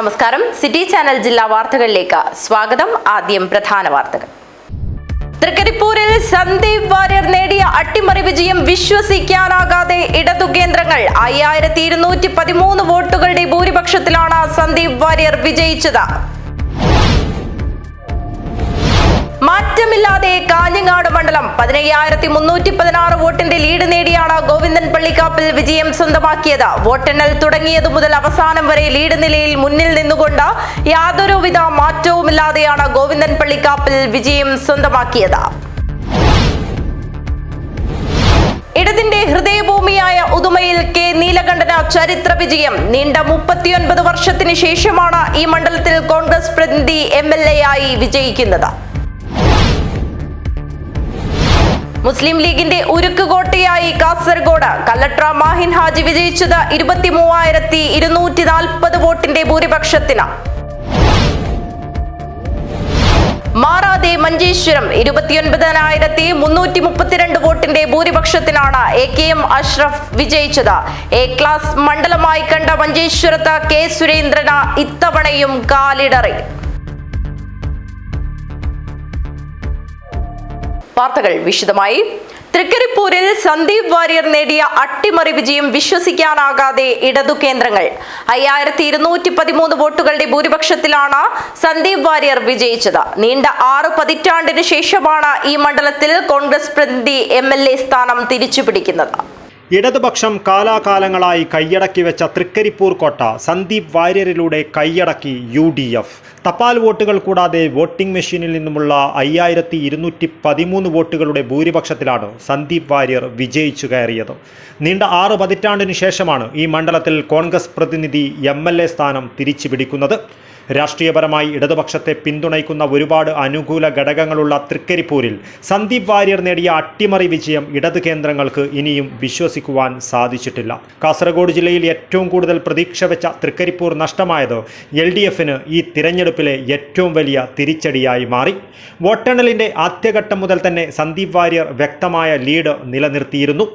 നമസ്കാരം. City channel ജില്ലാ വാർത്തകളിലേക്ക് സ്വാഗതം. ആദ്യം പ്രധാന വാർത്തകൾ. തൃക്കരിപ്പൂരിൽ സന്ദീപ് വാര്യർ നേടിയ അട്ടിമറി വിജയം വിശ്വസിക്കാനാകാതെ ഇടതു കേന്ദ്രങ്ങൾ. 5213 വോട്ടുകളുടെ ഭൂരിപക്ഷത്തിലാണ് സന്ദീപ് വാര്യർ വിജയിച്ചത്. മാറ്റമില്ലാതെ കാഞ്ഞങ്ങാട് മണ്ഡലം 15316 വോട്ടിന്റെ ലീഡ് നേടിയാണ് ഗോവിന്ദൻ പള്ളിക്കാപ്പിൽ വിജയം സ്വന്തമാക്കിയത്. വോട്ടെണ്ണൽ തുടങ്ങിയതു മുതൽ അവസാനം വരെ ലീഡ് നിലയിൽ മുന്നിൽ നിന്നുകൊണ്ട് യാതൊരുവിധ മാറ്റവുമില്ലാതെയാണ് ഗോവിന്ദൻ പള്ളിക്കാപ്പിൽ വിജയം സ്വന്തമാക്കിയത്. ഇടതിന്റെ ഹൃദയഭൂമിയായ ഉദുമയിൽ കെ നീലകണ്ഠന് ചരിത്ര വിജയം. നീണ്ട 39 വർഷത്തിന് ശേഷമാണ് ഈ മണ്ഡലത്തിൽ കോൺഗ്രസ് പ്രതിനിധി MLA ആയി വിജയിക്കുന്നത്. മുസ്ലിം ലീഗിന്റെ ഉരുക്കുകോട്ടയായി കാസർഗോഡ് കല്ലട്ര മാഹിൻ ഹാജി വിജയിച്ചത് 23240 വോട്ടിന്റെ ഭൂരിപക്ഷത്തിന്. മാറാതെ മഞ്ചേശ്വരം 29332 വോട്ടിന്റെ ഭൂരിപക്ഷത്തിനാണ് AKM അഷ്റഫ് വിജയിച്ചത്. എ ക്ലാസ് മണ്ഡലമായി കണ്ട മഞ്ചേശ്വരത്ത് കെ സുരേന്ദ്രന് ഇത്തവണയും കാലിടറി. വാർത്തകൾ വിശദമായി. തൃക്കരിപ്പൂരിൽ സന്ദീപ് വാര്യർ നേടിയ അട്ടിമറി വിജയം വിശ്വസിക്കാനാകാതെ ഇടതു കേന്ദ്രങ്ങൾ. 5213 വോട്ടുകളുടെ ഭൂരിപക്ഷത്തിലാണ് സന്ദീപ് വാര്യർ വിജയിച്ചത്. നീണ്ട 6 പതിറ്റാണ്ടിന് ശേഷമാണ് ഈ മണ്ഡലത്തിൽ കോൺഗ്രസ് പ്രതിനിധി MLA സ്ഥാനം തിരിച്ചുപിടിക്കുന്നത്. ഇടതുപക്ഷം കാലാകാലങ്ങളായി കൈയടക്കി വെച്ച തൃക്കരിപ്പൂർ കോട്ട സന്ദീപ് വാര്യരിലൂടെ കൈയടക്കി UDF. തപാൽ വോട്ടുകൾ കൂടാതെ വോട്ടിംഗ് മെഷീനിൽ നിന്നുമുള്ള 5213 വോട്ടുകളുടെ ഭൂരിപക്ഷത്തിലാണ് സന്ദീപ് വാര്യർ വിജയിച്ചു കയറിയത്. നീണ്ട 6 പതിറ്റാണ്ടിനു ശേഷമാണ് ഈ മണ്ഡലത്തിൽ കോൺഗ്രസ് പ്രതിനിധി MLA സ്ഥാനം തിരിച്ചുപിടിക്കുന്നത്. രാഷ്ട്രീയപരമായി ഇടതുപക്ഷത്തെ പിന്തുണയ്ക്കുന്ന ഒരുപാട് അനുകൂല ഘടകങ്ങളുള്ള തൃക്കരിപ്പൂരിൽ സന്ദീപ് വാര്യർ നേടിയ അട്ടിമറി വിജയം ഇടതു കേന്ദ്രങ്ങൾക്ക് ഇനിയും വിശ്വസിക്കുവാൻ സാധിച്ചിട്ടില്ല. കാസർഗോഡ് ജില്ലയിൽ ഏറ്റവും കൂടുതൽ പ്രതീക്ഷ വെച്ച തൃക്കരിപ്പൂർ നഷ്ടമായത് LDFന് ഈ തിരഞ്ഞെടുപ്പിലെ ഏറ്റവും വലിയ തിരിച്ചടിയായി മാറി. വോട്ടെണ്ണലിന്റെ ആദ്യഘട്ടം മുതൽ തന്നെ സന്ദീപ് വാര്യർ വ്യക്തമായ ലീഡ് നിലനിർത്തിയിരുന്നു.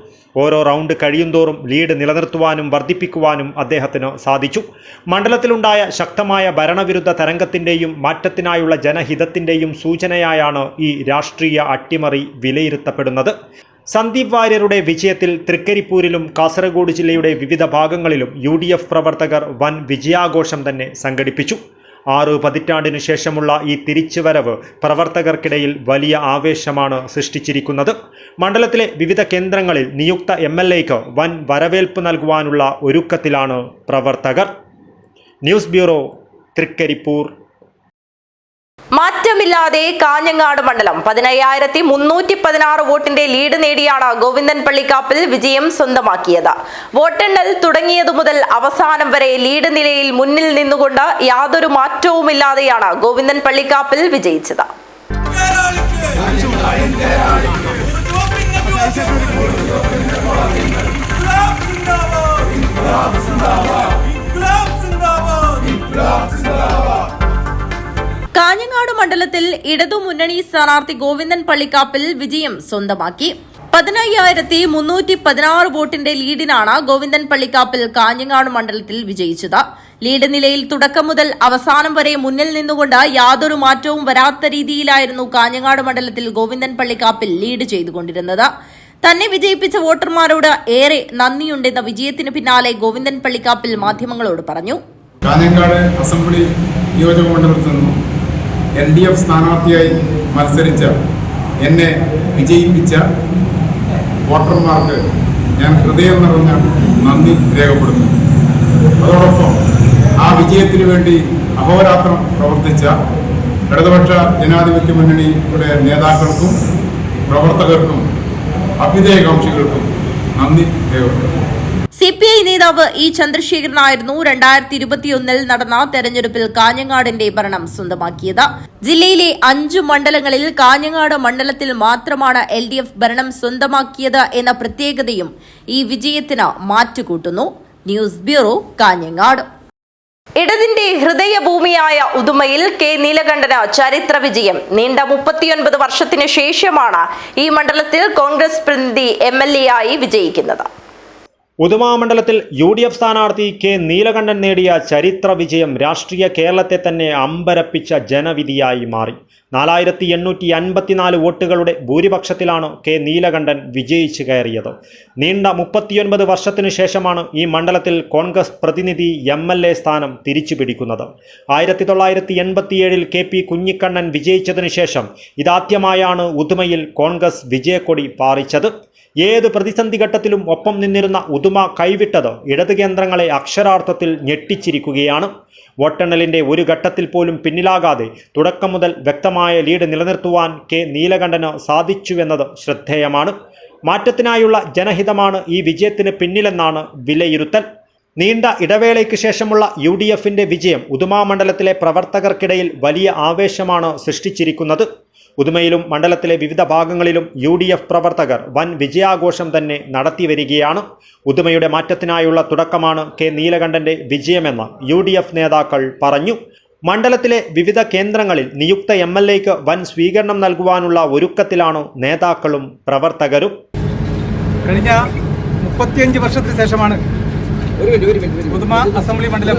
ഓരോ റൗണ്ട് കഴിയുന്തോറും ലീഡ് നിലനിർത്തുവാനും വർദ്ധിപ്പിക്കുവാനും അദ്ദേഹത്തിന് സാധിച്ചു. മണ്ഡലത്തിലുണ്ടായ ശക്തമായ ഭരണവിരുദ്ധ തരംഗത്തിൻ്റെയും മാറ്റത്തിനായുള്ള ജനഹിതത്തിൻ്റെയും സൂചനയായാണ് ഈ രാഷ്ട്രീയ അട്ടിമറി വിലയിരുത്തപ്പെടുന്നത്. സന്ദീപ് വാര്യരുടെ വിജയത്തിൽ തൃക്കരിപ്പൂരിലും കാസർഗോഡ് ജില്ലയുടെ വിവിധ ഭാഗങ്ങളിലും UDF പ്രവർത്തകർ വൻ വിജയാഘോഷം തന്നെ സംഘടിപ്പിച്ചു. 6 പതിറ്റാണ്ടിനു ശേഷമുള്ള ഈ തിരിച്ചുവരവ് പ്രവർത്തകർക്കിടയിൽ വലിയ ആവേശമാണ് സൃഷ്ടിച്ചിരിക്കുന്നത്. മണ്ഡലത്തിലെ വിവിധ കേന്ദ്രങ്ങളിൽ നിയുക്ത MLAക്ക് വൻ വരവേൽപ്പ് നൽകുവാനുള്ള ഒരുക്കത്തിലാണ് പ്രവർത്തകർ. News bureau, Trikaripur. മാറ്റമില്ലാതെ കാഞ്ഞങ്ങാട് മണ്ഡലം 15316 വോട്ടിന്റെ ലീഡ് നേടിയാണ് ഗോവിന്ദൻ പള്ളിക്കാപ്പിൽ വിജയം സ്വന്തമാക്കിയത്. വോട്ടെണ്ണൽ തുടങ്ങിയതു മുതൽ അവസാനം വരെ ലീഡ് നിലയിൽ മുന്നിൽ നിന്നുകൊണ്ട് യാതൊരു മാറ്റവുമില്ലാതെയാണ് ഗോവിന്ദൻ പള്ളിക്കാപ്പിൽ വിജയിച്ചത്. കാഞ്ഞങ്ങാട് മണ്ഡലത്തിൽ ഇടതുമുന്നണി സ്ഥാനാർത്ഥി ഗോവിന്ദൻ പള്ളിക്കാപ്പിൽ വിജയം സ്വന്തമാക്കി. 15316 വോട്ടിന്റെ ലീഡിനാണ് ഗോവിന്ദൻ പള്ളിക്കാപ്പിൽ കാഞ്ഞങ്ങാട് മണ്ഡലത്തിൽ വിജയിച്ചത്. ലീഡ് നിലയിൽ തുടക്കം മുതൽ അവസാനം വരെ മുന്നിൽ നിന്നുകൊണ്ട് യാതൊരു മാറ്റവും വരാത്ത രീതിയിലായിരുന്നു കാഞ്ഞങ്ങാട് മണ്ഡലത്തിൽ ഗോവിന്ദൻ പള്ളിക്കാപ്പിൽ ലീഡ് ചെയ്തുകൊണ്ടിരുന്നത്. തന്നെ വിജയിപ്പിച്ച വോട്ടർമാരോട് ഏറെ നന്ദിയുണ്ടെന്ന വിജയത്തിന് പിന്നാലെ ഗോവിന്ദൻ പള്ളിക്കാപ്പിൽ മാധ്യമങ്ങളോട് പറഞ്ഞു. കാഞ്ഞങ്ങാട് അസംബ്ലി നിയോജക മണ്ഡലത്തിൽ നിന്നും LDF സ്ഥാനാർത്ഥിയായി മത്സരിച്ച എന്നെ വിജയിപ്പിച്ച വോട്ടർമാർക്ക് ഞാൻ ഹൃദയം നിറഞ്ഞ നന്ദി രേഖപ്പെടുത്തുന്നു. അതോടൊപ്പം ആ വിജയത്തിനു വേണ്ടി അഹോരാത്രം പ്രവർത്തിച്ച ഇടതുപക്ഷ ജനാധിപത്യ മുന്നണിയുടെ നേതാക്കൾക്കും പ്രവർത്തകർക്കും അഭ്യുദയകാംക്ഷികൾക്കും നന്ദി രേഖപ്പെടുത്തുന്നു. CPI നേതാവ് E ചന്ദ്രശേഖരനായിരുന്നു 2021 നടന്ന തെരഞ്ഞെടുപ്പിൽ കാഞ്ഞങ്ങാടിന്റെ ഭരണം സ്വന്തമാക്കിയത്. ജില്ലയിലെ 5 മണ്ഡലങ്ങളിൽ കാഞ്ഞങ്ങാട് മണ്ഡലത്തിൽ മാത്രമാണ് LDF ഭരണം സ്വന്തമാക്കിയത് എന്ന പ്രത്യേകതയും ഈ വിജയത്തിന് മാറ്റുകൂട്ടുന്നു. News bureau, Kanhangad. ഇടതിന്റെ ഹൃദയഭൂമിയായ ഉദുമയിൽ കെ നീലകണ്ഠന് ചരിത്ര വിജയം. നീണ്ട 39 വർഷത്തിന് ശേഷമാണ് ഈ മണ്ഡലത്തിൽ കോൺഗ്രസ് പ്രതിനിധി MLA ആയി വിജയിക്കുന്നത്. ഉദുമ മണ്ഡലത്തിൽ UDF സ്ഥാനാർത്ഥി കെ നീലകണ്ഠൻ നേടിയ ചരിത്ര വിജയം രാഷ്ട്രീയ കേരളത്തെ തന്നെ അമ്പരപ്പിച്ച ജനവിധിയായി മാറി. 4854 വോട്ടുകളുടെ ഭൂരിപക്ഷത്തിലാണ് കെ നീലകണ്ഠൻ വിജയിച്ചു കയറിയത്. നീണ്ട 39 വർഷത്തിനു ശേഷമാണ് ഈ മണ്ഡലത്തിൽ കോൺഗ്രസ് പ്രതിനിധി MLA സ്ഥാനം തിരിച്ചു പിടിക്കുന്നത്. 1987 KP കുഞ്ഞിക്കണ്ണൻ വിജയിച്ചതിനു ശേഷം ഇതാദ്യമായാണ് ഉദുമയിൽ കോൺഗ്രസ് വിജയക്കൊടി പാറിച്ചത്. ഏത് പ്രതിസന്ധി ഘട്ടത്തിലും ഒപ്പം നിന്നിരുന്ന ഉദുമ കൈവിട്ടത് ഇടത് കേന്ദ്രങ്ങളെ അക്ഷരാർത്ഥത്തിൽ ഞെട്ടിച്ചിരിക്കുകയാണ്. വോട്ടെണ്ണലിൻ്റെ ഒരു ഘട്ടത്തിൽ പോലും പിന്നിലാകാതെ തുടക്കം മുതൽ വ്യക്തമായ ലീഡ് നിലനിർത്തുവാൻ കെ നീലകണ്ഠന് സാധിച്ചുവെന്നത് ശ്രദ്ധേയമാണ്. മാറ്റത്തിനായുള്ള ജനഹിതമാണ് ഈ വിജയത്തിന് പിന്നിലെന്നാണ് വിലയിരുത്തൽ. നീണ്ട ഇടവേളയ്ക്ക് ശേഷമുള്ള UDFന്റെ വിജയം ഉദുമ മണ്ഡലത്തിലെ പ്രവർത്തകർക്കിടയിൽ വലിയ ആവേശമാണ് സൃഷ്ടിച്ചിരിക്കുന്നത്. ഉദുമയിലും മണ്ഡലത്തിലെ വിവിധ ഭാഗങ്ങളിലും UDF പ്രവർത്തകർ വൻ വിജയാഘോഷം തന്നെ നടത്തിവരികയാണ്. ഉദുമയുടെ മാറ്റത്തിനായുള്ള തുടക്കമാണ് കെ നീലകണ്ഠന്റെ വിജയമെന്ന് UDF നേതാക്കൾ പറഞ്ഞു. മണ്ഡലത്തിലെ വിവിധ കേന്ദ്രങ്ങളിൽ നിയുക്ത MLAക്ക് വൻ സ്വീകരണം നൽകുവാനുള്ള ഒരുക്കത്തിലാണ് നേതാക്കളും പ്രവർത്തകരും. കഴിഞ്ഞ 35 വർഷത്തിന് ശേഷമാണ് ഉദുമ അസംബ്ലി മണ്ഡലം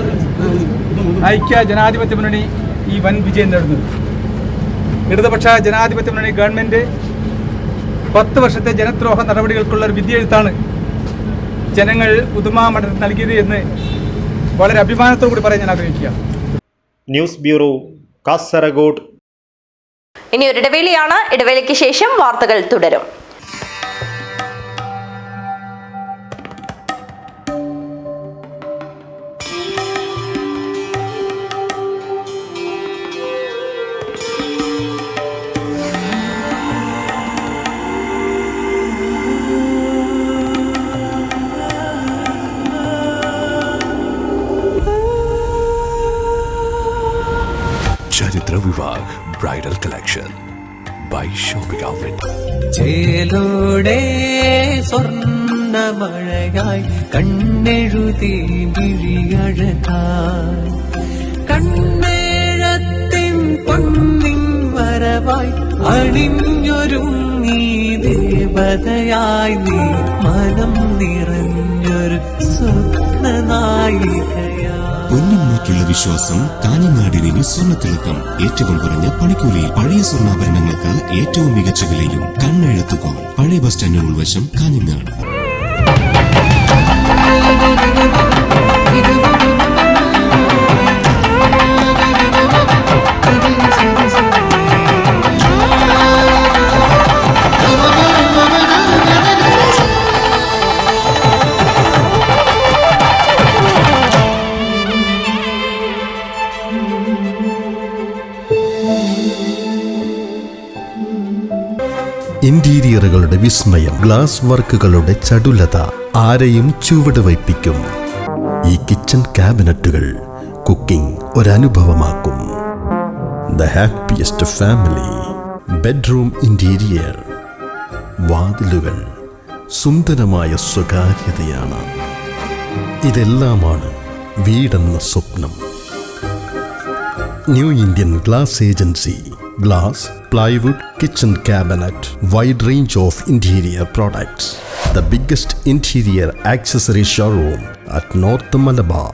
ഐക്യ ജനാധിപത്യ മുന്നണി ഈ വൻ വിജയം നേടുന്നത്. ഇടതുപക്ഷ ജനാധിപത്യ മുന്നണി ഗവൺമെൻറ് 10 വർഷത്തെ ജനദ്രോഹ നടപടികൾക്കുള്ള ഒരു വിധിയെഴുത്താണ് ജനങ്ങൾ ഉദുമ മണ്ഡലത്തിൽ നൽകിയത് എന്ന് വളരെ അഭിമാനത്തോടു കൂടി പറയാൻ ഞാൻ ആഗ്രഹിക്കുക. News bureau, Kasaragod. ഇനി ഒരു ഇടവേളയാണ്. ഇടവേളയ്ക്ക് ശേഷം വാർത്തകൾ തുടരും. Charitra Vivah bridal collection by shopping outlet. ചേലോടെ സ്വർണ്ണമഴയായി കണ്ണെഴുതി വിഴിയഴകായി കണ്ണേഴത്തിൻ പൊന്നിൻ വരവായി അണിഞ്ഞൊരുങ്ങി ദേവതയായി നീ മനം നിറഞ്ഞൊരു സ്വപ്നനായികയായി. പൊന്നിന്മേറ്റുള്ള വിശ്വാസം കാഞ്ഞങ്ങാടിന് സ്വർണ്ണത്തിളക്കം. ഏറ്റവും കുറഞ്ഞ പണിക്കൂലിയിൽ പഴയ സ്വർണ്ണാഭരണങ്ങൾക്ക് ഏറ്റവും മികച്ച വിലയും. കണ്ണെഴുത്തുകോൺ, പഴയ ബസ് സ്റ്റാൻഡിന് ഉൾവശം, കാഞ്ഞങ്ങാട്. ഇന്റീരിയറുകളുടെ വിസ്മയം, ഗ്ലാസ് വർക്കുകളുടെ ചടുലത ആരെയും ചുവട് വയ്പ്പിക്കും. ഈ കിച്ചൺ ക്യാബിനറ്റുകൾ കുക്കിംഗ് ഒരനുഭവമാക്കും. The happiest family. Bedroom interior, വാതിലുകൾ സുന്ദരമായ സ്വകാര്യതയാണ്. ഇതെല്ലാമാണ് വീടെന്ന സ്വപ്നം. New Indian glass agency. Glass, plywood, kitchen cabinet, wide range of interior products. The biggest interior accessory showroom at North Malabar.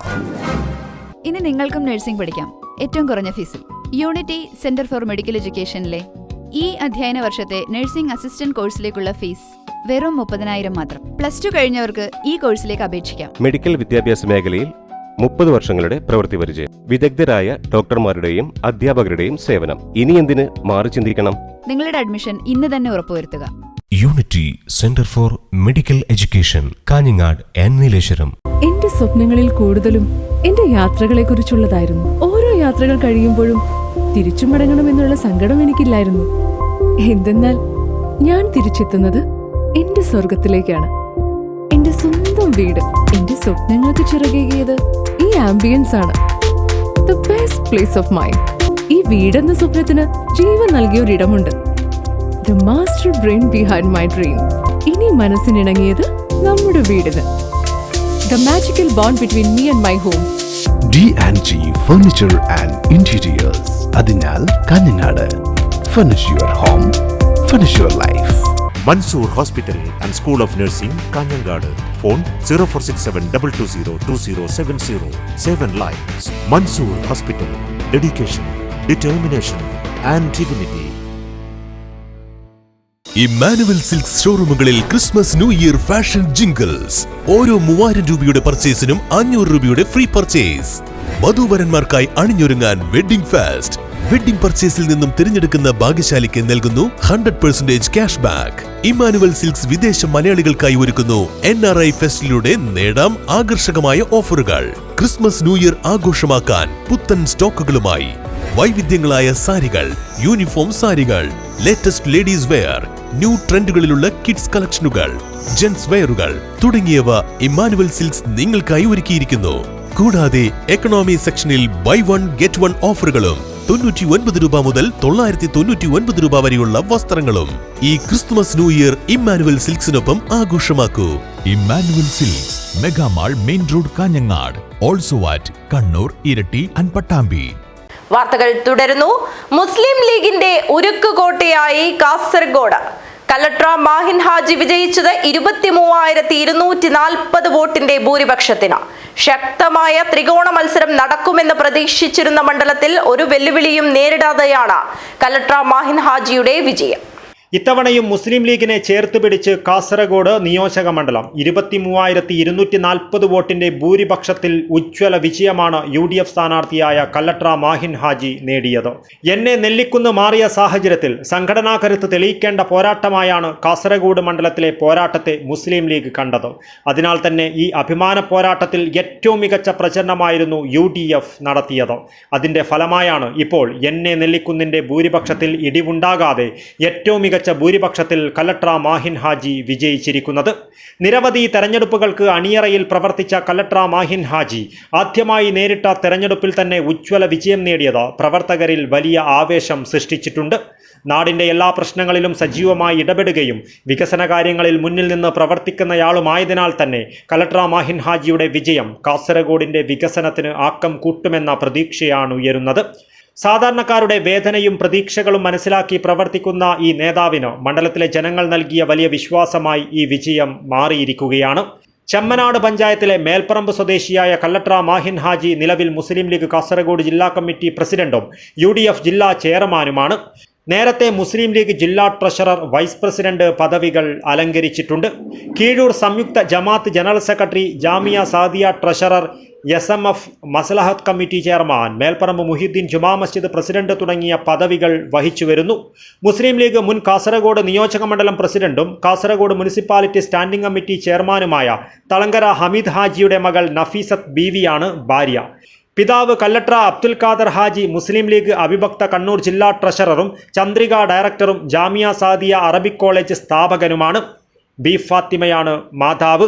ഇനി നിങ്ങൾക്കും നഴ്സിംഗ് പഠിക്കാം ഏറ്റവും കുറഞ്ഞ ഫീസിൽ. യൂണിറ്റി സെന്റർ ഫോർ മെഡിക്കൽ എഡ്യൂക്കേഷനിലെ ഈ അധ്യയന വർഷത്തെ നഴ്സിംഗ് അസിസ്റ്റന്റ് കോഴ്സിലേക്കുള്ള ഫീസ് വെറും 30,000 മാത്രം. +2 കഴിഞ്ഞവർക്ക് ഈ കോഴ്സിലേക്ക് അപേക്ഷിക്കാം. മെഡിക്കൽ വിദ്യാഭ്യാസ മേഖലയിൽ 30 വർഷങ്ങളുടെ പ്രവൃത്തി പരിചയം, വിദഗ്ധരായ ഡോക്ടർമാരുടെയും അധ്യാപകരുടെയും സേവനം. ഇനി എന്തിന് മാറി ചിന്തിക്കണം? നിങ്ങളുടെ അഡ്മിഷൻ ഇന്ന് തന്നെ ഉറപ്പുവരുത്തുക. Unity centre for medical education, Kanhangad and Nileshwaram. എന്റെ സ്വപ്നങ്ങളിൽ കൂടുതലും എന്റെ യാത്രകളെ കുറിച്ചുള്ളതായിരുന്നു. ഓരോ യാത്രകൾ കഴിയുമ്പോഴും തിരിച്ചു മടങ്ങണമെന്നുള്ള സങ്കടം എനിക്കില്ലായിരുന്നു. എന്തെന്നാൽ ഞാൻ തിരിച്ചെത്തുന്നത് എന്റെ സ്വർഗത്തിലേക്കാണ്. എന്റെ സ്വന്തം വീട്. എന്റെ സ്വപ്നങ്ങൾക്ക് ചിറകേകിയത് ഈ ആംബിയൻസ് ആണ്. The best place of mind. ഈ വീടെന്ന സ്വപ്നത്തിന് ജീവൻ നൽകിയ ഒരിടമുണ്ട്. The master brain behind my dream. ഇനി മനസ്സിനിണങ്ങിയത് നമ്മുടെ വീടിന്. The magical bond between me and my home. D&G furniture and interiors. അതിനാൽ Kanhangad. Furnish your home, furnish your life. Mansoor Hospital and School of Nursing, Kanjangad. Phone 046722027070. 7 lives. Mansoor Hospital. Dedication, determination and dignity. Emmanuel silks ഷോറൂമുകളിൽ Christmas new year fashion jingles. ഓരോ 3000 രൂപയുടെ പർച്ചേസിനും 500 രൂപയുടെ free purchase. വധൂവരന്മാർക്കായി അണിഞ്ഞൊരുങ്ങാൻ wedding fest. Wedding പർച്ചേസിൽ നിന്നും തിരഞ്ഞെടുക്കുന്ന ഭാഗ്യശാലിക്ക് നൽകുന്നു 100% ക്യാഷ് ബാക്ക്. ഇമ്മാനുവൽ സിൽക്സ് വിദേശ മലയാളികൾക്കായി ഒരുക്കുന്നു NRI ഫെസ്റ്റിലൂടെ നേടാം ആകർഷകമായ ഓഫറുകൾ. ക്രിസ്മസ് ന്യൂ ഇയർ ആഘോഷമാക്കാൻ പുത്തൻ സ്റ്റോക്കുകളുമായി വൈവിധ്യങ്ങളായ സാരികൾ, യൂണിഫോം സാരികൾ, ലേറ്റസ്റ്റ് ലേഡീസ് വെയർ, ന്യൂ ട്രെൻഡുകളിലുള്ള കിഡ്സ് കളക്ഷനുകൾ, ജെന്റ്സ് വെയറുകൾ തുടങ്ങിയവ ഇമ്മാനുവൽ സിൽക്സ് നിങ്ങൾക്കായി ഒരുക്കിയിരിക്കുന്നു. കൂടാതെ എക്കണോമി സെക്ഷനിൽ ബൈ 1 ഗെറ്റ് 1 ഓഫറുകളും 99 രൂപ മുതൽ 999 രൂപ വരെയുള്ള വസ്ത്രങ്ങളും. ഈ ക്രിസ്തുമസ് ന്യൂ ഇയർ ഇമ്മാനുവൽ സിൽക്സിനൊപ്പം ആഘോഷമാക്കൂ. Emmanuel silks, mega mall, main road, Kanhangad. Also at Kannur, Iritty and Pattambi. വാർത്തകൾ തുടരുന്നു. മുസ്ലിം ലീഗിന്റെ ഉരുക്കുകോട്ടയായി കാസർഗോഡ്. കലക്ടർ മാഹിൻ ഹാജി വിജയിച്ചത് 23,240 വോട്ടിന്റെ ഭൂരിപക്ഷത്തിന്. ശക്തമായ ത്രികോണ മത്സരം നടക്കുമെന്ന് പ്രതീക്ഷിച്ചിരുന്ന മണ്ഡലത്തിൽ ഒരു വെല്ലുവിളിയും നേരിടാതെയാണ് കലക്ടർ മാഹിൻ ഹാജിയുടെ വിജയം. ഇത്തവണയും മുസ്ലിം ലീഗിനെ ചേർത്ത് പിടിച്ച് കാസർഗോഡ് നിയോജക മണ്ഡലം 23,240 വോട്ടിന്റെ ഭൂരിപക്ഷത്തിൽ ഉജ്ജ്വല വിജയമാണ് UDF സ്ഥാനാർത്ഥിയായ കല്ലട്ര മാഹിൻ ഹാജി നേടിയത്. എന്നെ നെല്ലിക്കുന്ന് മാറിയ സാഹചര്യത്തിൽ സംഘടനാ കരുത്ത് തെളിയിക്കേണ്ട പോരാട്ടമായാണ് കാസർഗോഡ് മണ്ഡലത്തിലെ പോരാട്ടത്തെ മുസ്ലിം ലീഗ് കണ്ടത്. അതിനാൽ തന്നെ ഈ അഭിമാന പോരാട്ടത്തിൽ ഏറ്റവും മികച്ച പ്രചരണമായിരുന്നു UDF നടത്തിയത്. അതിന്റെ ഫലമായാണ് ഇപ്പോൾ എന്നെ നെല്ലിക്കുന്നിന്റെ ഭൂരിപക്ഷത്തിൽ ഇടിവുണ്ടാകാതെ ഏറ്റവും മികച്ച ഭൂരിപക്ഷത്തിൽ കലക്ടർ മാഹിൻ ഹാജി വിജയിച്ചിരിക്കുന്നത്. നിരവധി തെരഞ്ഞെടുപ്പുകൾക്ക് അണിയറയിൽ പ്രവർത്തിച്ച കലക്ടർ മാഹിൻ ഹാജി ആദ്യമായി നേരിട്ട തെരഞ്ഞെടുപ്പിൽ തന്നെ ഉജ്ജ്വല വിജയം നേടിയത് പ്രവർത്തകരിൽ വലിയ ആവേശം സൃഷ്ടിച്ചിട്ടുണ്ട്. നാടിന്റെ എല്ലാ പ്രശ്നങ്ങളിലും സജീവമായി ഇടപെടുകയും വികസന കാര്യങ്ങളിൽ മുന്നിൽ നിന്ന് പ്രവർത്തിക്കുന്നയാളുമായതിനാൽ തന്നെ കലക്ടർ മാഹിൻ ഹാജിയുടെ വിജയം കാസർഗോഡിന്റെ വികസനത്തിന് ആക്കം കൂട്ടുമെന്ന പ്രതീക്ഷയാണ് ഉയരുന്നത്. സാധാരണക്കാരുടെ വേദനയും പ്രതീക്ഷകളും മനസ്സിലാക്കി പ്രവർത്തിക്കുന്ന ഈ നേതാവിന് മണ്ഡലത്തിലെ ജനങ്ങൾ നൽകിയ വലിയ വിശ്വാസമായി ഈ വിജയം മാറിയിരിക്കുകയാണ്. ചെമ്മനാട് പഞ്ചായത്തിലെ മേൽപ്പറമ്പ് സ്വദേശിയായ കല്ലട്ര മാഹിൻ ഹാജി നിലവിൽ മുസ്ലിം ലീഗ് കാസർഗോഡ് ജില്ലാ കമ്മിറ്റി പ്രസിഡന്റും UDF ജില്ലാ ചെയർമാനുമാണ്. നേരത്തെ മുസ്ലിം ലീഗ് ജില്ലാ ട്രഷറർ, വൈസ് പ്രസിഡന്റ് പദവികൾ അലങ്കരിച്ചിട്ടുണ്ട്. കീഴൂർ സംയുക്ത ജമാഅത്ത് general secretary, Jamia Saadiya treasurer, SMF മസ്ലഹത്ത് committee chairman, Melparamba Muhiyuddin Juma Masjid president തുടങ്ങിയ പദവികൾ വഹിച്ചു വരുന്നു. മുസ്ലിം ലീഗ് മുൻ കാസർഗോഡ് നിയോജക മണ്ഡലം പ്രസിഡന്റും കാസർഗോഡ് മുനിസിപ്പാലിറ്റി സ്റ്റാൻഡിംഗ് കമ്മിറ്റി ചെയർമാനുമായ തളങ്കര ഹമീദ് ഹാജിയുടെ മകൾ നഫീസത്ത് ബീവിയാണ് ഭാര്യ. പിതാവ് കല്ലട്ര അബ്ദുൽ ഖാദർ ഹാജി മുസ്ലിം ലീഗ് അവിഭക്ത കണ്ണൂർ ജില്ലാ ട്രഷററും ചന്ദ്രിക ഡയറക്ടറും ജാമിയ സാദിയ അറബിക് കോളേജ് സ്ഥാപകനുമാണ്. ബി ഫാത്തിമയാണ് മാതാവ്.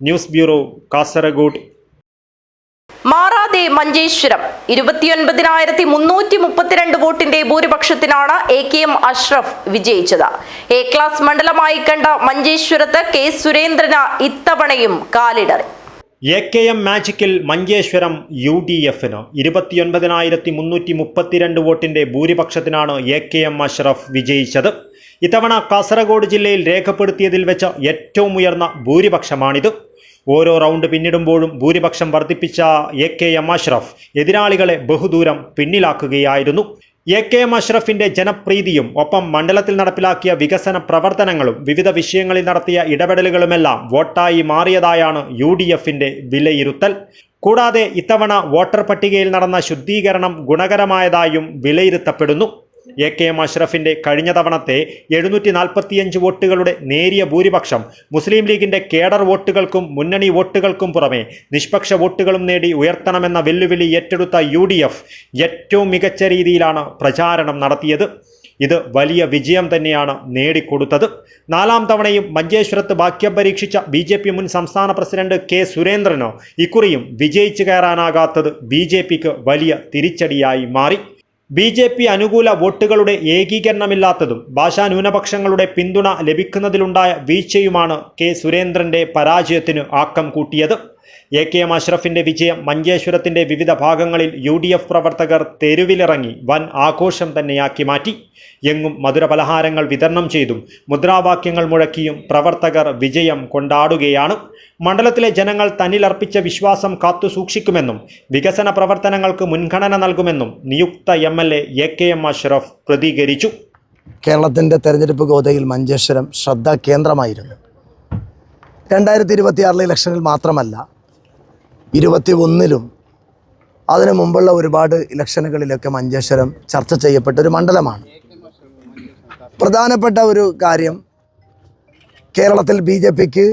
News bureau, Kasaragod. മാറാതെ മഞ്ചേശ്വരം 29,332 വോട്ടിന്റെ ഭൂരിപക്ഷത്തിനാണ് AKM അഷ്റഫ് വിജയിച്ചത്. A ക്ലാസ് മണ്ഡലമായി കണ്ട മഞ്ചേശ്വരത്ത് K സുരേന്ദ്രന് ഇത്തവണയും കാലിടറി. AKM മാജിക്കിൽ മഞ്ചേശ്വരം UDFന് 29,332 വോട്ടിന്റെ ഭൂരിപക്ഷത്തിനാണ് AKM അഷ്റഫ് വിജയിച്ചത്. ഇത്തവണ കാസർഗോഡ് ജില്ലയിൽ രേഖപ്പെടുത്തിയതിൽ വെച്ച് ഏറ്റവും ഉയർന്ന ഭൂരിപക്ഷമാണിത്. ഓരോ റൗണ്ട് പിന്നിടുമ്പോഴും ഭൂരിപക്ഷം വർദ്ധിപ്പിച്ച AKM അഷ്റഫ് എതിരാളികളെ ബഹുദൂരം പിന്നിലാക്കുകയായിരുന്നു. AKM അഷ്റഫിന്റെ ജനപ്രീതിയും ഒപ്പം മണ്ഡലത്തിൽ നടപ്പിലാക്കിയ വികസന പ്രവർത്തനങ്ങളും വിവിധ വിഷയങ്ങളിൽ നടത്തിയ ഇടപെടലുകളുമെല്ലാം വോട്ടായി മാറിയതായാണ് UDFന്റെ വിലയിരുത്തൽ. കൂടാതെ ഇത്തവണ വോട്ടർ പട്ടികയിൽ നടന്ന ശുദ്ധീകരണം ഗുണകരമായതായും വിലയിരുത്തപ്പെടുന്നു. AKM അഷ്റഫിന്റെ കഴിഞ്ഞ തവണത്തെ 745 വോട്ടുകളുടെ നേരിയ ഭൂരിപക്ഷം മുസ്ലിം ലീഗിന്റെ കേഡർ വോട്ടുകൾക്കും മുന്നണി വോട്ടുകൾക്കും പുറമെ നിഷ്പക്ഷ വോട്ടുകളും നേടി ഉയർത്തണമെന്ന വെല്ലുവിളി ഏറ്റെടുത്ത UDF ഏറ്റവും മികച്ച രീതിയിലാണ് പ്രചാരണം നടത്തിയത്. ഇത് വലിയ വിജയം തന്നെയാണ് നേടിക്കൊടുത്തത്. 4ാം തവണയും മഞ്ചേശ്വരത്ത് ഭാഗ്യം പരീക്ഷിച്ച BJP മുൻ സംസ്ഥാന പ്രസിഡന്റ് K സുരേന്ദ്രനോ ഇക്കുറിയും വിജയിച്ചു കയറാനാകാത്തത് BJPക്ക് വലിയ തിരിച്ചടിയായി മാറി. BJP അനുകൂല വോട്ടുകളുടെ ഏകീകരണമില്ലാത്തതും ഭാഷാ ന്യൂനപക്ഷങ്ങളുടെ പിന്തുണ ലഭിക്കുന്നതിലുണ്ടായ വീഴ്ചയുമാണ് K സുരേന്ദ്രന്റെ പരാജയത്തിന് ആക്കം കൂട്ടിയത്. AKM അഷ്റഫിന്റെ വിജയം മഞ്ചേശ്വരത്തിന്റെ വിവിധ ഭാഗങ്ങളിൽ UDF പ്രവർത്തകർ തെരുവിലിറങ്ങി വൻ ആഘോഷം തന്നെയാക്കി മാറ്റി. എങ്ങും മധുരപലഹാരങ്ങൾ വിതരണം ചെയ്തും മുദ്രാവാക്യങ്ങൾ മുഴക്കിയും പ്രവർത്തകർ വിജയം കൊണ്ടാടുകയാണ്. മണ്ഡലത്തിലെ ജനങ്ങൾ തന്നിലർപ്പിച്ച വിശ്വാസം കാത്തുസൂക്ഷിക്കുമെന്നും വികസന പ്രവർത്തനങ്ങൾക്ക് മുൻഗണന നൽകുമെന്നും നിയുക്ത MLA AKM അഷ്റഫ് പ്രതികരിച്ചു. കേരളത്തിൻ്റെ തെരഞ്ഞെടുപ്പ് ഗോതയിൽ മഞ്ചേശ്വരം ശ്രദ്ധാകേന്ദ്രമായിരുന്നു. 2026 ഇലക്ഷനിൽ മാത്രമല്ല 21-ലും അതിനു മുമ്പുള്ള ഒരുപാട് ഇലക്ഷനുകളിലൊക്കെ മഞ്ചേശ്വരം ചർച്ച ചെയ്യപ്പെട്ട ഒരു മണ്ഡലമാണ്. പ്രധാനപ്പെട്ട ഒരു കാര്യം, കേരളത്തിൽ BJPക്ക്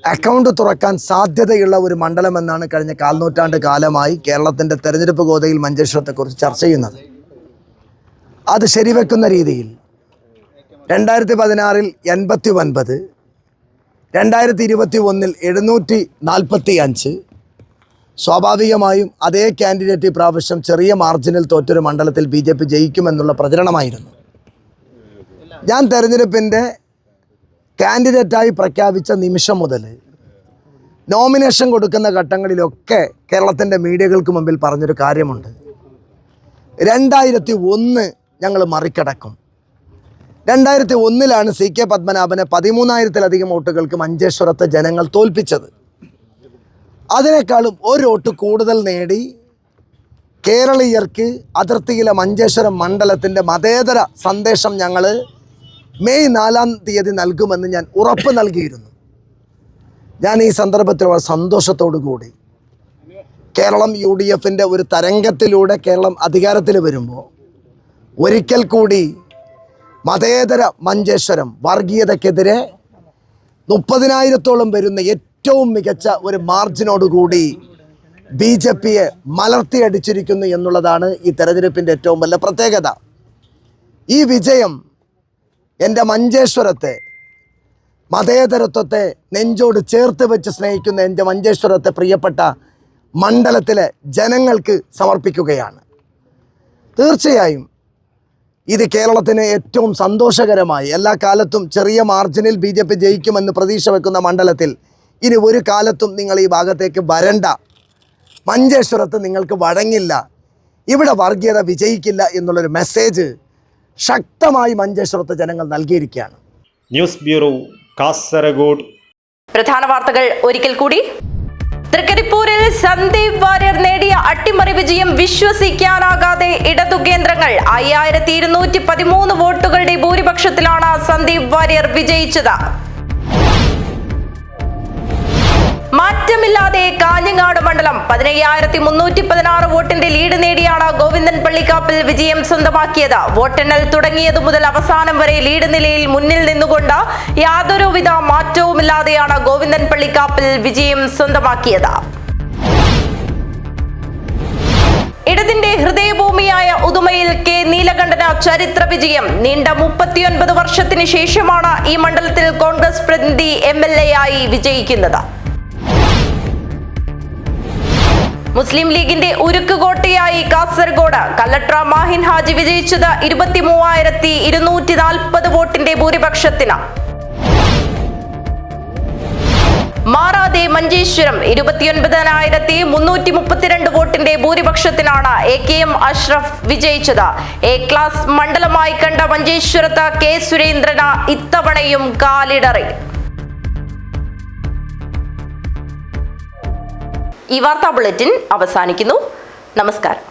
അക്കൗണ്ട് തുറക്കാൻ സാധ്യതയുള്ള ഒരു മണ്ഡലമെന്നാണ് കഴിഞ്ഞ കാൽനൂറ്റാണ്ട് കാലമായി കേരളത്തിൻ്റെ തെരഞ്ഞെടുപ്പ് ഗോതയിൽ മഞ്ചേശ്വരത്തെക്കുറിച്ച് ചർച്ച ചെയ്യുന്നത്. അത് ശരിവെക്കുന്ന രീതിയിൽ 2016-ൽ 89, 2021-ൽ 745, സ്വാഭാവികമായും അതേ കാൻഡിഡേറ്റ് പ്രാവശ്യം ചെറിയ മാർജിനിൽ തോറ്റൊരു മണ്ഡലത്തിൽ BJP ജയിക്കുമെന്നുള്ള പ്രചരണമായിരുന്നു. ഞാൻ തെരഞ്ഞെടുപ്പിൻ്റെ കാൻഡിഡേറ്റായി പ്രഖ്യാപിച്ച നിമിഷം മുതൽ നോമിനേഷൻ കൊടുക്കുന്ന ഘട്ടങ്ങളിലൊക്കെ കേരളത്തിൻ്റെ മീഡിയകൾക്ക് മുമ്പിൽ പറഞ്ഞൊരു കാര്യമുണ്ട്. 2001 ഞങ്ങൾ മറികടക്കും. 2001-ലാണ് CK പത്മനാഭനെ 13,000-ലധികം വോട്ടുകൾക്ക് മഞ്ചേശ്വരത്തെ ജനങ്ങൾ തോൽപ്പിച്ചത്. അതിനേക്കാളും ഒരു വോട്ട് കൂടുതൽ നേടി കേരളീയർക്ക് അതിർത്തിയിലെ മഞ്ചേശ്വരം മണ്ഡലത്തിൻ്റെ മതേതര സന്ദേശം ഞങ്ങൾ മെയ് 4-ാം തീയതി നൽകുമെന്ന് ഞാൻ ഉറപ്പ് നൽകിയിരുന്നു. ഞാൻ ഈ സന്ദർഭത്തിൽ വളരെ സന്തോഷത്തോടു കൂടി കേരളം UDFൻ്റെ ഒരു തരംഗത്തിലൂടെ കേരളം അധികാരത്തിൽ വരുമ്പോൾ ഒരിക്കൽ കൂടി മതേതര മഞ്ചേശ്വരം വർഗീയതയ്ക്കെതിരെ 30,000-ഓളം വരുന്ന ഏറ്റവും മികച്ച ഒരു മാർജിനോടുകൂടി BJPയെ മലർത്തിയടിച്ചിരിക്കുന്നു എന്നുള്ളതാണ് ഈ തെരഞ്ഞെടുപ്പിൻ്റെ ഏറ്റവും വലിയ പ്രത്യേകത. ഈ വിജയം എൻ്റെ മഞ്ചേശ്വരത്തെ, മതേതരത്വത്തെ നെഞ്ചോട് ചേർത്ത് വെച്ച് സ്നേഹിക്കുന്ന എൻ്റെ മഞ്ചേശ്വരത്തെ പ്രിയപ്പെട്ട മണ്ഡലത്തിലെ ജനങ്ങൾക്ക് സമർപ്പിക്കുകയാണ്. തീർച്ചയായും ഇത് കേരളത്തിന് ഏറ്റവും സന്തോഷകരമായി, എല്ലാ കാലത്തും ചെറിയ മാർജിനിൽ BJP ജയിക്കുമെന്ന് പ്രതീക്ഷ വെക്കുന്ന മണ്ഡലത്തിൽ ഇനി ഒരു കാലത്തും നിങ്ങൾ ഈ ഭാഗത്തേക്ക് വരണ്ട, മഞ്ചേശ്വരത്ത് നിങ്ങൾക്ക് വഴങ്ങില്ല, ഇവിടെ വർഗീയത വിജയിക്കില്ല എന്നുള്ളൊരു മെസ്സേജ് ശക്തമായി മഞ്ചേശ്വരത്ത് ജനങ്ങൾ നൽകിയിരിക്കുകയാണ്. News bureau, Kasaragod. പ്രധാന വാർത്തകൾ ഒരിക്കൽ കൂടി. തൃക്കരിപ്പൂരിൽ സന്ദീപ് വാര്യർ നേടിയ അട്ടിമറി വിജയം വിശ്വസിക്കാനാകാതെ ഇടതു കേന്ദ്രങ്ങൾ. 5213 വോട്ടുകളുടെ ഭൂരിപക്ഷത്തിലാണ് സന്ദീപ് വാര്യർ വിജയിച്ചത്. മാറ്റമില്ലാതെ കാഞ്ഞങ്ങാട് മണ്ഡലം 15316 വോട്ടിന്റെ ലീഡ് നേടിയാണ് ഗോവിന്ദൻ പള്ളിക്കാപ്പിൽ വിജയം സ്വന്തമാക്കിയത്. വോട്ടെണ്ണൽ തുടങ്ങിയതു മുതൽ അവസാനം വരെ ലീഡ് നിലയിൽ മുന്നിൽ നിന്നുകൊണ്ട് യാതൊരുവിധ മാറ്റവുമില്ലാതെയാണ് ഗോവിന്ദൻ പള്ളിക്കാപ്പിൽ വിജയം സ്വന്തമാക്കിയത്. ഇടതിന്റെ ഹൃദയഭൂമിയായ ഉദുമയിൽ K നീലകണ്ഠന് ചരിത്ര വിജയം. നീണ്ട 39 വർഷത്തിന് ശേഷമാണ് ഈ മണ്ഡലത്തിൽ കോൺഗ്രസ് പ്രതിനിധി MLA ആയി വിജയിക്കുന്നത്. മുസ്ലിം ലീഗിന്റെ ഉരുക്കുകോട്ടയായി കാസർഗോഡ് കല്ലട്ര മാഹിൻ ഹാജി വിജയിച്ചത് 23,240 വോട്ടിന്റെ ഭൂരിപക്ഷത്തിന്. മാറാതെ മഞ്ചേശ്വരം 29,332 വോട്ടിന്റെ ഭൂരിപക്ഷത്തിനാണ് AKM അഷ്റഫ് വിജയിച്ചത്. A ക്ലാസ് മണ്ഡലമായി കണ്ട മഞ്ചേശ്വരത്ത് K സുരേന്ദ്രന് ഇത്തവണയും കാലിടറി. ഈ വാർത്താ ബുള്ളറ്റിൻ അവസാനിക്കുന്നു. നമസ്കാരം.